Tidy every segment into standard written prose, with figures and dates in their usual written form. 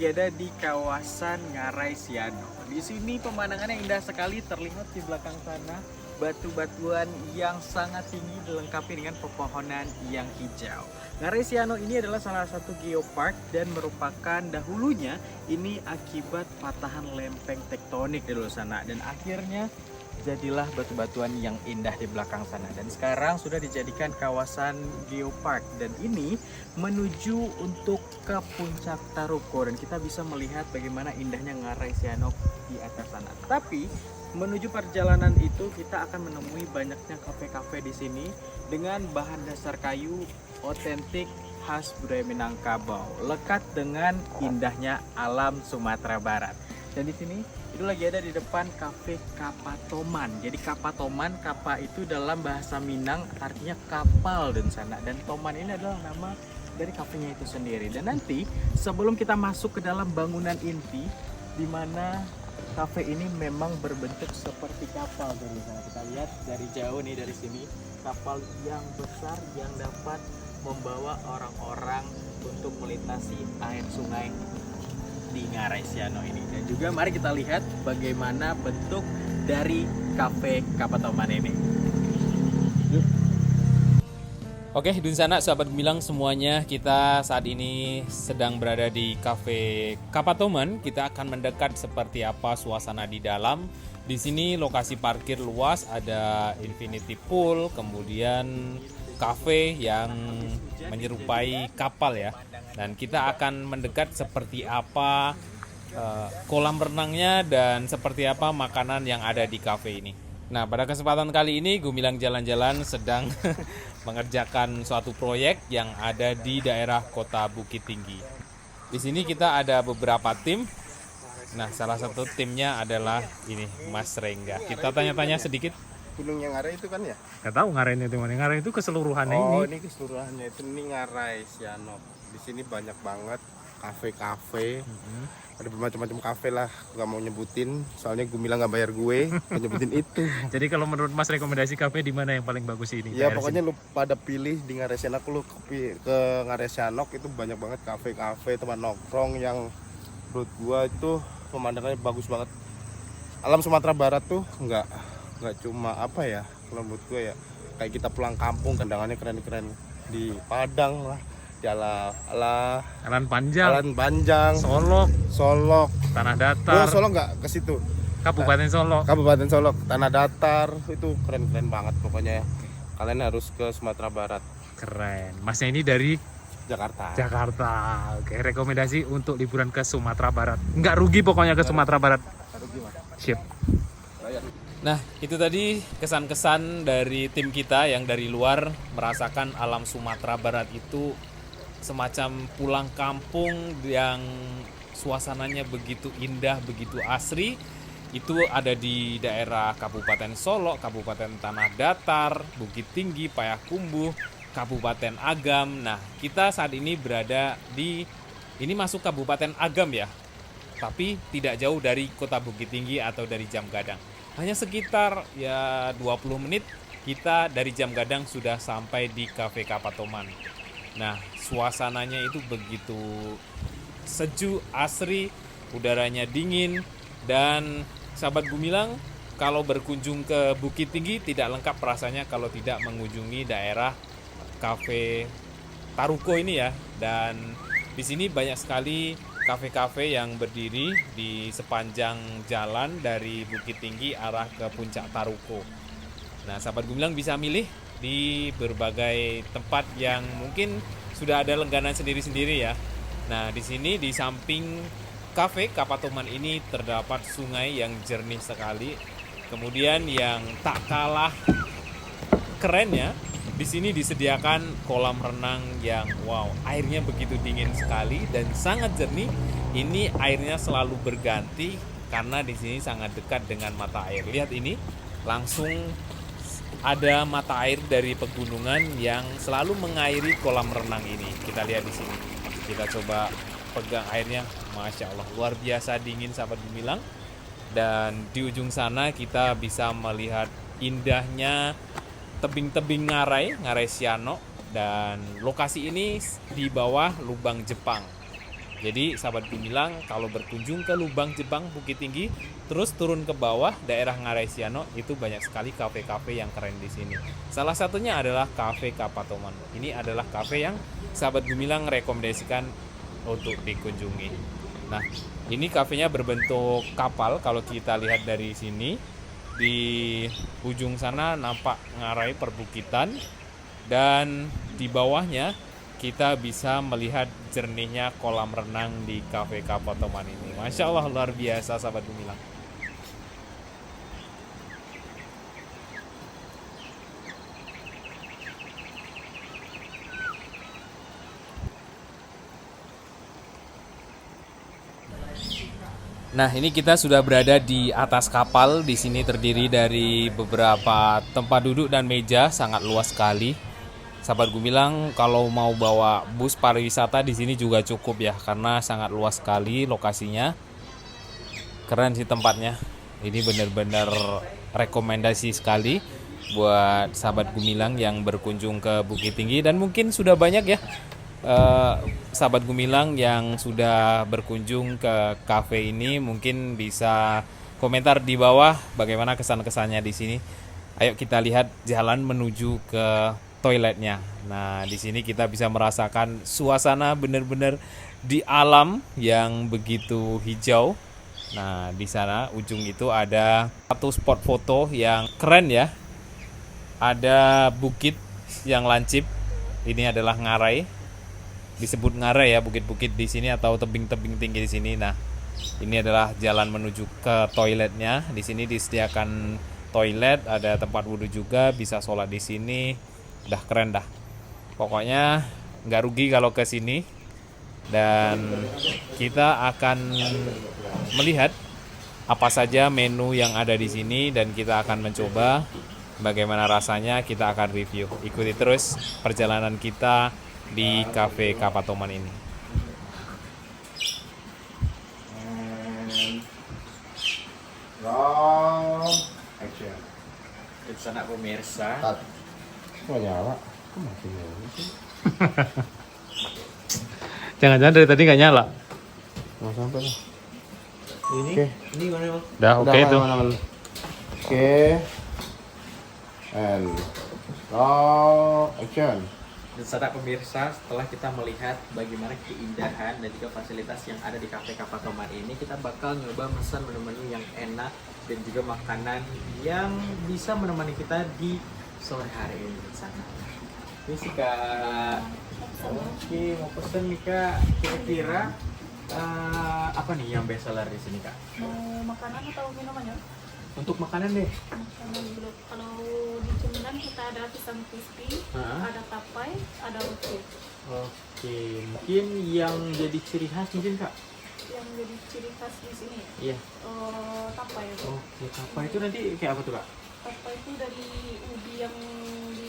ada di kawasan Ngarai Siano. Di sini pemandangannya indah sekali, terlihat di belakang sana batu-batuan yang sangat tinggi dilengkapi dengan pepohonan yang hijau. Ngarai Siano ini adalah salah satu geopark dan merupakan dahulunya ini akibat patahan lempeng tektonik di luar sana, dan akhirnya jadilah batu-batuan yang indah di belakang sana, dan sekarang sudah dijadikan kawasan geopark, dan ini menuju untuk ke puncak Taruko, dan kita bisa melihat bagaimana indahnya Ngarai Siano di atas sana. Tapi menuju perjalanan itu kita akan menemui banyaknya kafe-kafe di sini dengan bahan dasar kayu otentik khas budaya Minangkabau, lekat dengan indahnya alam Sumatera Barat. Dan di sini itu lagi ada di depan kafe Kapatoman. Jadi Kapatoman, kapa itu dalam bahasa Minang artinya kapal dan sana, dan Toman ini adalah nama dari kafenya itu sendiri. Dan nanti sebelum kita masuk ke dalam bangunan inti, di mana kafe ini memang berbentuk seperti kapal dari sana. Kita lihat dari jauh nih, dari sini kapal yang besar yang dapat membawa orang-orang untuk melintasi air sungai di Ngarai Siano ini. Dan juga mari kita lihat bagaimana bentuk dari kafe Kapatoman ini. Yuk. Oke, di sana sahabat Gemilang semuanya, kita saat ini sedang berada di kafe Kapatoman. Kita akan mendekat seperti apa suasana di dalam. Di sini lokasi parkir luas, ada infinity pool, kemudian kafe yang menyerupai kapal ya. Dan kita akan mendekat seperti apa kolam renangnya dan seperti apa makanan yang ada di kafe ini. Nah, pada kesempatan kali ini Gemilang Jalan-Jalan sedang mengerjakan suatu proyek yang ada di daerah Kota Bukit Tinggi. Di sini kita ada beberapa tim. Nah, salah satu timnya adalah ini Mas Rengga. Kita tanya-tanya sedikit. Gunung yang Ngarai itu kan ya? Gak tahu Ngarai itu mana. Ngarai itu keseluruhannya ini. Oh, ini keseluruhannya itu Ngarai Siano. Di sini banyak banget kafe-kafe. Ada bermacam-macam kafe lah. Gak mau nyebutin, soalnya Gemilang gak bayar gue. Nyebutin itu. Jadi kalau menurut Mas rekomendasi kafe di mana yang paling bagus ini? Ya pokoknya lu pada pilih di Ngarai Siano. Lu ke Ngarai Siano itu banyak banget kafe-kafe, tempat nongkrong yang menurut gue itu pemandangannya bagus banget. Alam Sumatera Barat tuh nggak cuma apa ya, kalau menurut gue ya kayak kita pulang kampung, kendangannya keren-keren di Padang lah, di Alan Panjang, Solok, Tanah Datar. Oh, Solok nggak ke situ. Kabupaten Solok, Tanah Datar, itu keren-keren banget pokoknya. Kalian harus ke Sumatera Barat. Keren. Masnya ini dari Jakarta. Oke, rekomendasi untuk liburan ke Sumatera Barat. Nggak rugi pokoknya ke Sumatera Barat. Siap. Nah, itu tadi kesan-kesan dari tim kita yang dari luar merasakan alam Sumatera Barat itu semacam pulang kampung yang suasananya begitu indah, begitu asri. Itu ada di daerah Kabupaten Solok, Kabupaten Tanah Datar, Bukit Tinggi, Payakumbuh, Kabupaten Agam. Nah, kita saat ini berada di, ini masuk Kabupaten Agam ya, tapi tidak jauh dari Kota Bukit Tinggi atau dari Jam Gadang. Hanya sekitar ya 20 menit kita dari Jam Gadang sudah sampai di Cafe Kapatoman. Nah, suasananya itu begitu sejuk, asri, udaranya dingin, dan sahabat Gemilang, kalau berkunjung ke Bukit Tinggi tidak lengkap rasanya kalau tidak mengunjungi daerah Cafe Taruko ini ya. Dan di sini banyak sekali kafe-kafe yang berdiri di sepanjang jalan dari Bukit Tinggi arah ke puncak Taruko. Nah, sahabat Gemilang bisa milih di berbagai tempat yang mungkin sudah ada langganan sendiri-sendiri ya. Nah, di sini di samping kafe Kapatoman ini terdapat sungai yang jernih sekali. Kemudian yang tak kalah kerennya, di sini disediakan kolam renang yang wow, airnya begitu dingin sekali dan sangat jernih. Ini airnya selalu berganti karena di sini sangat dekat dengan mata air. Lihat ini, langsung ada mata air dari pegunungan yang selalu mengairi kolam renang ini. Kita lihat di sini. Kita coba pegang airnya, masya Allah, luar biasa dingin sahabat Gemilang. Dan di ujung sana kita bisa melihat indahnya tebing-tebing Ngarai Siano, dan lokasi ini di bawah lubang Jepang. Jadi sahabat Gumilang kalau berkunjung ke Lubang Jebang Bukit Tinggi, terus turun ke bawah daerah Ngarai Siano, itu banyak sekali kafe-kafe yang keren di sini. Salah satunya adalah Cafe Kapatoman. Ini adalah kafe yang sahabat Gumilang rekomendasikan untuk dikunjungi. Nah, ini kafenya berbentuk kapal. Kalau kita lihat dari sini, di ujung sana nampak Ngarai perbukitan, dan di bawahnya kita bisa melihat jernihnya kolam renang di Cafe Kapatoman ini. Masya Allah, luar biasa sahabat Gumilang. Nah, ini kita sudah berada di atas kapal. Di sini terdiri dari beberapa tempat duduk dan meja, sangat luas sekali. Sahabat Gumilang, kalau mau bawa bus pariwisata di sini juga cukup ya, karena sangat luas sekali lokasinya. Keren sih tempatnya. Ini benar-benar rekomendasi sekali buat sahabat Gumilang yang berkunjung ke Bukit Tinggi, dan mungkin sudah banyak ya sahabat Gumilang yang sudah berkunjung ke kafe ini. Mungkin bisa komentar di bawah bagaimana kesan-kesannya di sini. Ayo kita lihat jalan menuju ke toiletnya. Nah, di sini kita bisa merasakan suasana benar-benar di alam yang begitu hijau. Nah, di sana ujung itu ada satu spot foto yang keren ya. Ada bukit yang lancip. Ini adalah Ngarai. Disebut Ngarai ya, bukit-bukit di sini atau tebing-tebing tinggi di sini. Nah, ini adalah jalan menuju ke toiletnya. Di sini disediakan toilet, ada tempat wudhu juga, bisa sholat di sini. Udah keren dah. Pokoknya nggak rugi kalau ke sini. Dan kita akan melihat apa saja menu yang ada di sini, dan kita akan mencoba bagaimana rasanya. Kita akan review. Ikuti terus perjalanan kita di Cafe Kapatoman ini. Roll action. Itu sana pemirsa. Tat. Kok nyala? Kok masih nyala sih? Jangan-jangan dari tadi nggak nyala. Mau sampai lah. Ini, Oke. ini mana bang? Udah oke itu. Oke. And roll action. Dan sana pemirsa, setelah kita melihat bagaimana keindahan dan juga fasilitas yang ada di Cafe Kapatoman ini, kita bakal nyoba pesan menu-menu yang enak dan juga makanan yang bisa menemani kita di sore hari ini di sana. Ini sih Kak. Oke, mau pesen nih Kak. Kira-kira apa nih yang best seller di sini Kak? Makanan atau minumannya? Untuk makanan deh. Makanan dulu. Kalau di cemilan kita ada pisang crispy, ada tapai, ada roti. Oke, mungkin yang jadi ciri khas mungkin Kak? Yang jadi ciri khas di sini ya? Iya. Tapai. Oke, tapai itu nanti kayak apa tuh Kak? Tapai itu dari ubi yang di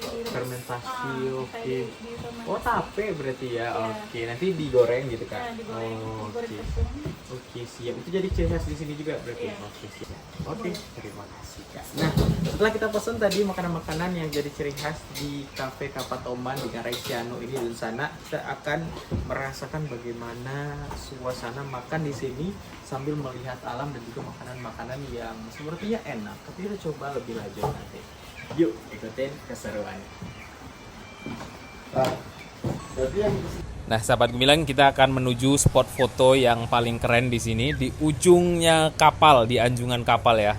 Fermentasi, oke. fermentasi. Oh, tape berarti ya. Iya. Oke, nanti digoreng gitu Kak? Nah, digoreng, Oh, digoreng oke. tepung. Oke, siap. Itu jadi ciri khas di sini juga berarti. Iya. Oke, siap. Oke, terima kasih Kak. Nah, setelah kita pesan tadi makanan-makanan yang jadi ciri khas di Cafe Kapatoman di Ngarai Siano ini di sana, kita akan merasakan bagaimana suasana makan di sini sambil melihat alam dan juga makanan-makanan yang sepertinya enak. Tapi kita coba lebih lanjut nanti. Yuk, ikutin keseruannya. Nah, sahabat Gumilang, kita akan menuju spot foto yang paling keren di sini, di ujungnya kapal, di anjungan kapal ya.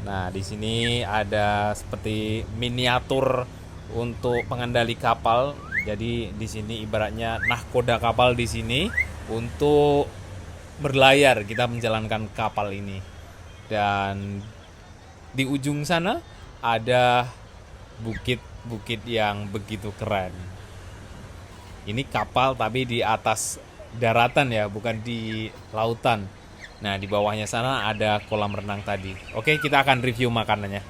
Nah, di sini ada seperti miniatur untuk pengendali kapal. Jadi di sini ibaratnya nahkoda kapal di sini untuk berlayar kita menjalankan kapal ini. Dan di ujung sana ada bukit-bukit yang begitu keren. Ini kapal tapi di atas daratan ya, bukan di lautan. Nah, di bawahnya sana ada kolam renang tadi. Oke, kita akan review makanannya.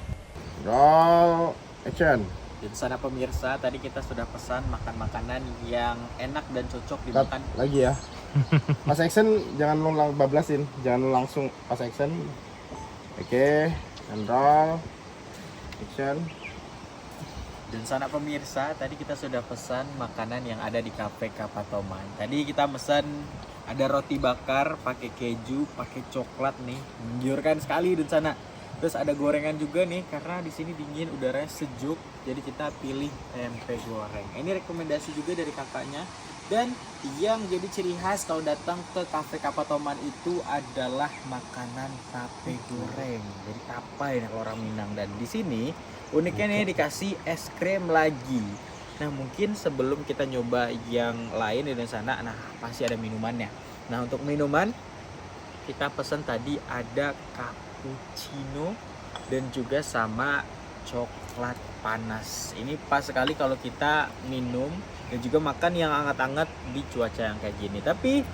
Roll action. Di sana pemirsa, tadi kita sudah pesan makan makanan yang enak dan cocok Tat, dimakan. lagi ya. Pas action jangan lu bablasin, jangan lu langsung pas action. Oke, and roll action. Dan sana pemirsa, tadi kita sudah pesan makanan yang ada di Cafe Kapatoman. Tadi kita pesan ada roti bakar pakai keju, pakai coklat nih, menggiurkan sekali dan sana. Terus ada gorengan juga nih karena di sini dingin, udaranya sejuk, jadi kita pilih tempe goreng. Ini rekomendasi juga dari kakaknya. Dan yang jadi ciri khas kalau datang ke Cafe Kapatoman itu adalah makanan tape goreng. Jadi tapai nih kalau orang Minang. Dan di sini uniknya nih dikasih es krim lagi. Nah mungkin sebelum kita nyoba yang lain di sana, nah pasti ada minumannya. Nah untuk minuman kita pesen tadi ada cappuccino dan juga sama coklat panas. Ini pas sekali kalau kita minum dan juga makan yang hangat-hangat di cuaca yang kayak gini. Tapi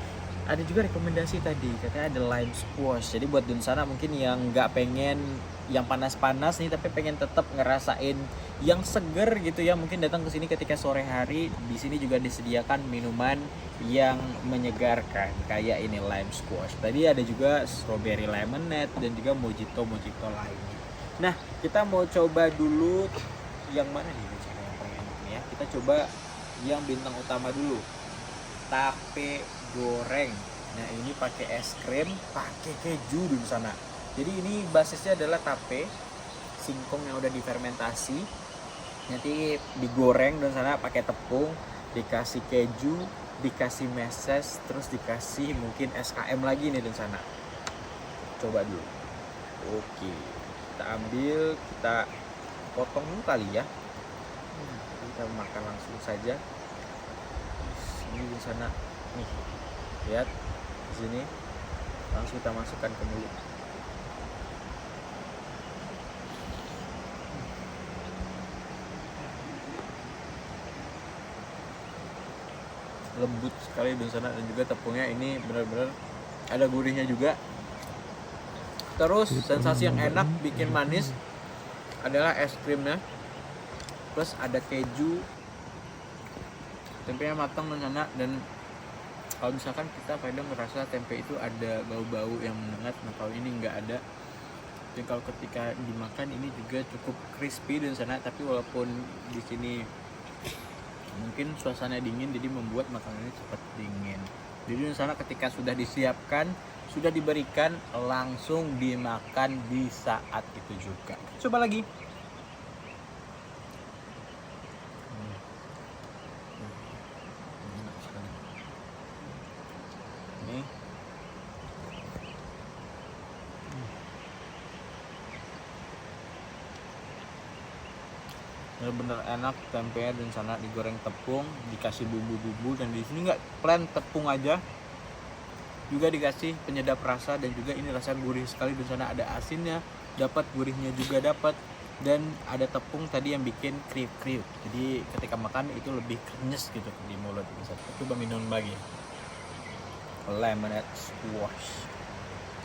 ada juga rekomendasi tadi, katanya ada lime squash. Jadi buat Dunsana mungkin yang nggak pengen yang panas-panas nih, tapi pengen tetap ngerasain yang seger gitu ya, mungkin datang ke sini ketika sore hari. Di sini juga disediakan minuman yang menyegarkan kayak ini lime squash. Tadi ada juga strawberry lemonade dan juga mojito lainnya. Nah kita mau coba dulu yang mana nih cara yang paling enak nih ya. Kita coba yang bintang utama dulu, tape goreng. Nah ini pakai es krim, pakai keju di sana. Jadi ini basisnya adalah tape singkong yang udah difermentasi, nanti digoreng dan sana pakai tepung, dikasih keju, dikasih meses, terus dikasih mungkin SKM lagi nih dan sana. Coba dulu. Oke, kita ambil, kita potong dulu kali ya. Kita makan langsung saja. Ini di sana nih, lihat di sini langsung kita masukkan ke mulut. Lembut sekali di sana dan juga tepungnya ini benar-benar ada gurihnya juga. Terus sensasi yang enak bikin manis adalah es krimnya, plus ada keju, tempenya matang dan enak. Dan kalau misalkan kita kadang merasa tempe itu ada bau-bau yang menyengat, nah kalau ini nggak ada. Dan kalau ketika dimakan ini juga cukup crispy dan sana, tapi walaupun di sini mungkin suasana dingin jadi membuat makanannya cepat dingin. Jadi di sana ketika sudah disiapkan, sudah diberikan, langsung dimakan di saat itu juga. Coba lagi. Ini bener-bener enak tempenya dan sana digoreng tepung, dikasih bumbu-bumbu, dan di sini nggak plain tepung aja, juga dikasih penyedap rasa dan juga ini rasa gurih sekali. Di sana ada asinnya, dapat gurihnya juga dapat, dan ada tepung tadi yang bikin kriuk-kriuk. Jadi ketika makan itu lebih krenyes gitu di mulut. Bisa coba minum lagi. Lemonade squash.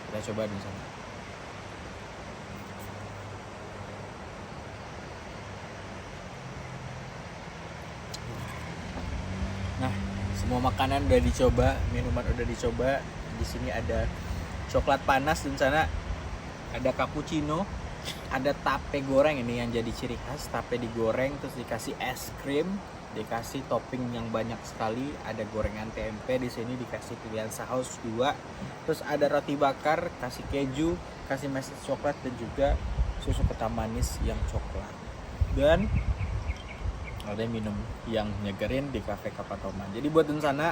Kita coba di sana. Nah, semua makanan udah dicoba, minuman udah dicoba. Di sini ada coklat panas dan sana ada cappuccino, ada tape goreng ini yang jadi ciri khas. Tape digoreng terus dikasih es krim, dikasih topping yang banyak sekali. Ada gorengan tempe di sini, dikasih pilihan saus 2. Terus ada roti bakar, kasih keju, kasih meses coklat dan juga susu kental manis yang coklat. Dan ada minum yang nyegerin di Cafe Kapatoman. Jadi buat Dunsana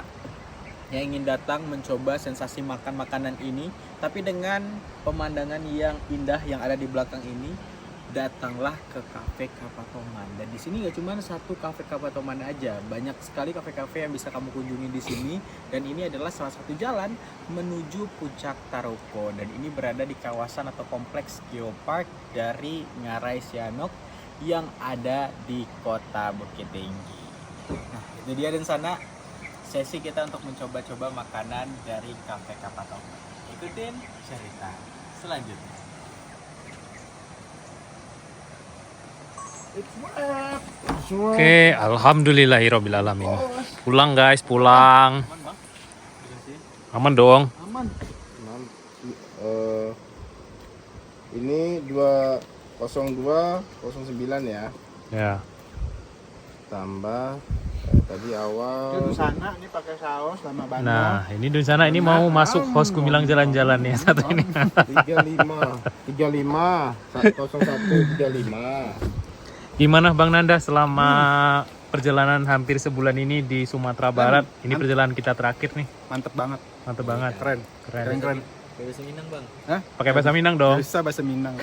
yang ingin datang mencoba sensasi makan makanan ini, tapi dengan pemandangan yang indah yang ada di belakang ini, datanglah ke Cafe Kapatoman. Dan di sini nggak cuma satu Cafe Kapatoman aja, banyak sekali kafe-kafe yang bisa kamu kunjungi di sini. Dan ini adalah salah satu jalan menuju Puncak Taroko. Dan ini berada di kawasan atau kompleks Geopark dari Ngarai Sianok yang ada di Kota Bukit Tinggi. Nah, itu dia dan sana sesi kita untuk mencoba-coba makanan dari Cafe Kapatoman. Ikutin cerita selanjutnya. Oke, alhamdulillahirobbilalamin. Pulang guys, pulang. Aman bang? Aman dong. Aman. Ini 20209 ya. Ya. tambah tadi awal Itu sana ini pakai saus sama bandeng. Nah, ini di sana ini mau masuk host Gumilang jalan-jalan nih satu ini. 35 0135. Gimana Bang Nanda selama perjalanan hampir sebulan ini di Sumatera Barat? Ini perjalanan kita terakhir nih. Mantep banget. Mantap banget. Keren. Keren. Keren. Bahasa Minang bang. Hah? Pakai bahasa Minang dong. Bisa bahasa Minang.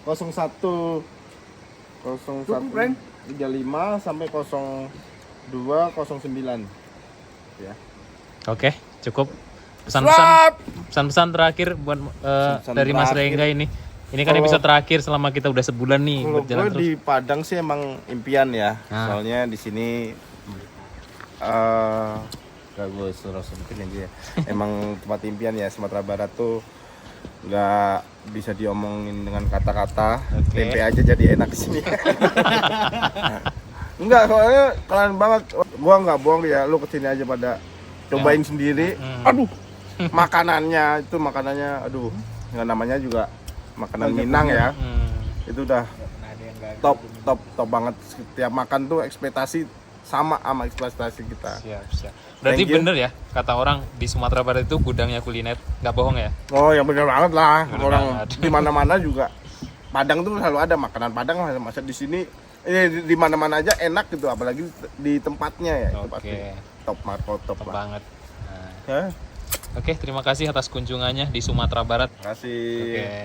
01 Keren. 35 sampai 0209. Ya. Oke, cukup. Pesan-pesan terakhir buat Pesan dari Mas terakhir. Rengga ini. Ini kan episode terakhir selama kita udah sebulan nih Kalau berjalan gue terus. di Padang sih emang impian ya. Nah. Soalnya di sini gak gue suruh sebutin aja ya. Emang tempat impian ya. Sumatera Barat tuh nggak bisa diomongin dengan kata-kata. Oke. Tempe aja jadi enak di sini. Enggak, soalnya keren banget. Gua nggak bohong ya, lu kesini aja pada cobain sendiri. Aduh, makanannya, aduh, nggak namanya juga makanan Minang ya. Itu udah top banget. Setiap makan tuh ekspektasi sama ekspektasi kita. Siap. Berarti Thank you. bener ya kata orang di Sumatera Barat itu gudangnya kuliner, nggak bohong ya? Oh ya bener banget lah. Bener Orang banget. di mana-mana juga Padang tuh selalu ada makanan Padang lah. Masa di sini di mana-mana aja enak gitu, apalagi di tempatnya ya. Itu pasti Oke, top marco top top lah. banget. Nah, Ya, oke, terima kasih atas kunjungannya di Sumatera Barat. terima kasih. Oke.